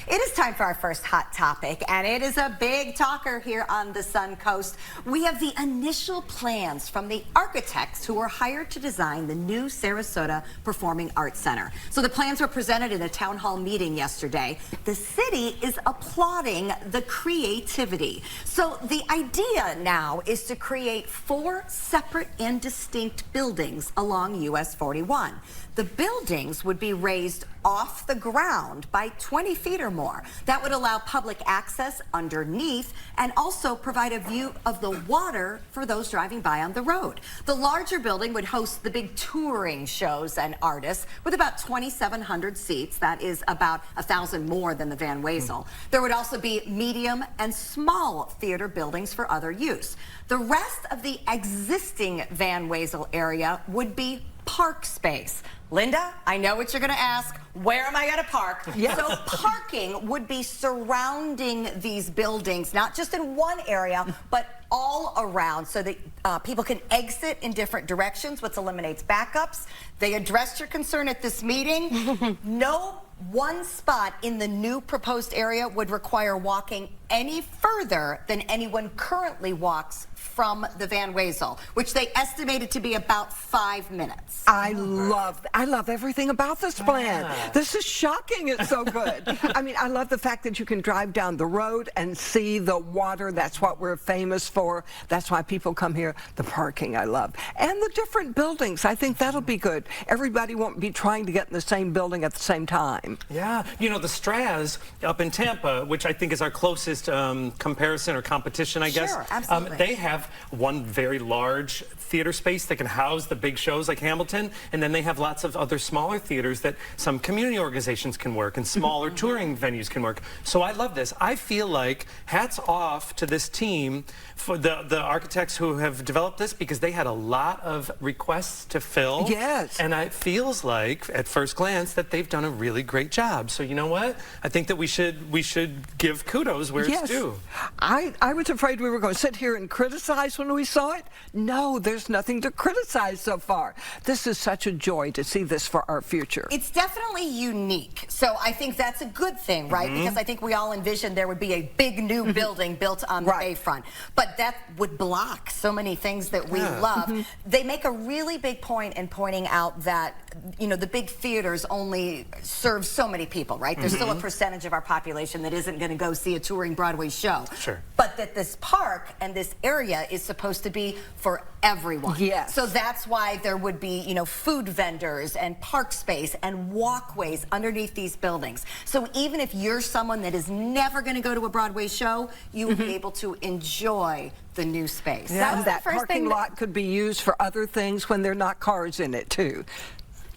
It is time for our first hot topic, and it is a big talker here on the Suncoast. We have the initial plans from the architects who were hired to design the new Sarasota Performing Arts Center. So the plans were presented in a town hall meeting yesterday. The city is applauding the creativity. So the idea now is to create 4 separate and distinct buildings along US 41. The buildings would be raised off the ground by 20 feet or more. That would allow public access underneath and also provide a view of the water for those driving by on the road. The larger building would host the big touring shows and artists with about 2,700 seats. That is about 1,000 more than the Van Wezel. There would also be medium and small theater buildings for other use. The rest of the existing Van Wezel area would be park space. Linda, I know what you're going to ask. Where am I going to park? Yes. So parking would be surrounding these buildings, not just in one area, but all around, so that people can exit in different directions, which eliminates backups. They addressed your concern at this meeting. No one spot in the new proposed area would require walking any further than anyone currently walks from the Van Wezel, which they estimated to be about 5 minutes. I love everything about this plan. This is shocking. It's so good. I mean, I love the fact that you can drive down the road and see the water. That's what we're famous for. That's why people come here. The parking I love. And the different buildings. I think that'll be good. Everybody won't be trying to get in the same building at the same time. Yeah. You know, the Straz up in Tampa, which I think is our closest comparison or competition, I guess. Sure, absolutely. They have one very large theater space that can house the big shows like Hamilton, and then they have lots of other smaller theaters that some community organizations can work and smaller touring venues can work. So I love this. I feel like hats off to this team, for the architects who have developed this, because they had a lot of requests to fill. Yes. And it feels like at first glance that they've done a really great job. So you know what? I think that we should give kudos where it's due. I was afraid we were going to sit here and criticize when we saw it. No, there's nothing to criticize so far. This is such a joy to see this for our future. It's definitely unique. So I think that's a good thing, right? Because I think we all envisioned there would be a big new building built on the bayfront. But that would block so many things that we love. They make a really big point in pointing out that, you know, the big theaters only serve so many people, right? There's still a percentage of our population that isn't going to go see a touring Broadway show. Sure. But that this park and this area is supposed to be for everyone. Yes. So that's why there would be, you know, food vendors and park space and walkways underneath these buildings. So even if you're someone that is never going to go to a Broadway show, you will be able to enjoy the new space. Yeah, that parking lot could be used for other things when there are not cars in it, too.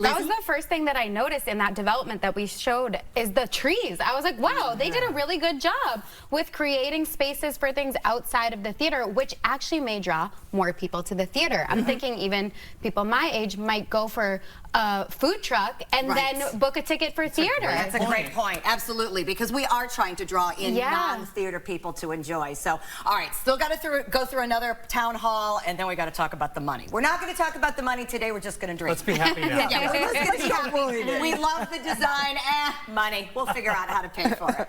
That was the first thing that I noticed in that development that we showed, is the trees. I was like, wow, they did a really good job with creating spaces for things outside of the theater, which actually may draw more people to the theater. I'm thinking even people my age might go for a food truck and then book a ticket for theater. That's a great point. Absolutely, because we are trying to draw in non-theater people to enjoy. So, all right, still got to go through another town hall, and then we got to talk about the money. We're not going to talk about the money today. We're just going to drink. Let's be happy now. Let's be happy. We love the design. Money. We'll figure out how to pay for it. All right.